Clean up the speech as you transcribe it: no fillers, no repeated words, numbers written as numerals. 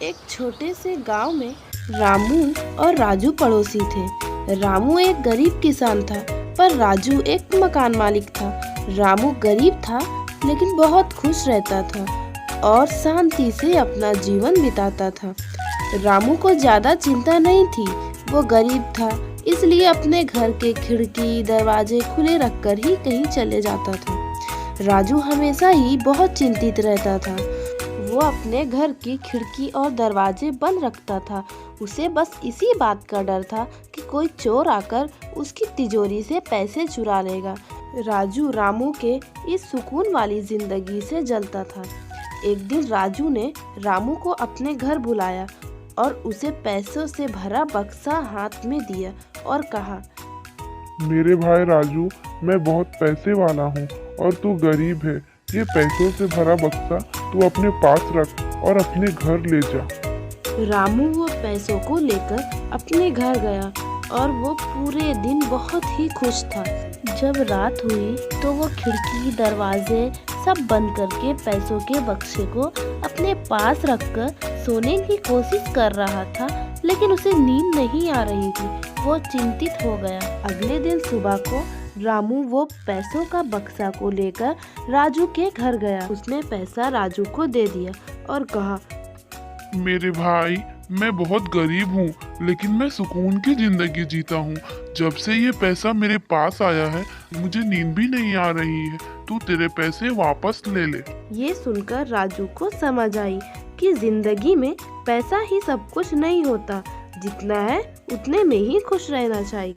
एक छोटे से गांव में रामू और राजू पड़ोसी थे। रामू एक गरीब किसान था, पर राजू एक मकान मालिक था। रामू गरीब था लेकिन बहुत खुश रहता था और शांति से अपना जीवन बिताता था। रामू को ज्यादा चिंता नहीं थी, वो गरीब था इसलिए अपने घर के खिड़की दरवाजे खुले रखकर ही कहीं चले जाता था। राजू हमेशा ही बहुत चिंतित रहता था। वो अपने घर की खिड़की और दरवाजे बंद रखता था। उसे बस इसी बात का डर था कि कोई चोर आकर उसकी तिजोरी से पैसे चुरा लेगा। राजू रामू के इस सुकून वाली जिंदगी से जलता था। एक दिन राजू ने रामू को अपने घर बुलाया और उसे पैसों से भरा बक्सा हाथ में दिया और कहा, मेरे भाई राजू, मैं बहुत पैसे वाला हूँ और तू गरीब है। ये पैसों से भरा बक्सा तू अपने पास रख और अपने घर ले जा। रामू वो पैसों को लेकर अपने घर गया और वो पूरे दिन बहुत ही खुश था। जब रात हुई तो वो खिड़की दरवाजे सब बंद करके पैसों के बक्से को अपने पास रखकर सोने की कोशिश कर रहा था, लेकिन उसे नींद नहीं आ रही थी। वो चिंतित हो गया। अगले दिन सुबह को रामू वो पैसों का बक्सा को लेकर राजू के घर गया। उसने पैसा राजू को दे दिया और कहा, मेरे भाई, मैं बहुत गरीब हूँ लेकिन मैं सुकून की जिंदगी जीता हूँ। जब से ये पैसा मेरे पास आया है मुझे नींद भी नहीं आ रही है। तू तेरे पैसे वापस ले ले। ये सुनकर राजू को समझ आई कि जिंदगी में पैसा ही सब कुछ नहीं होता, जितना है उतने में ही खुश रहना चाहिए।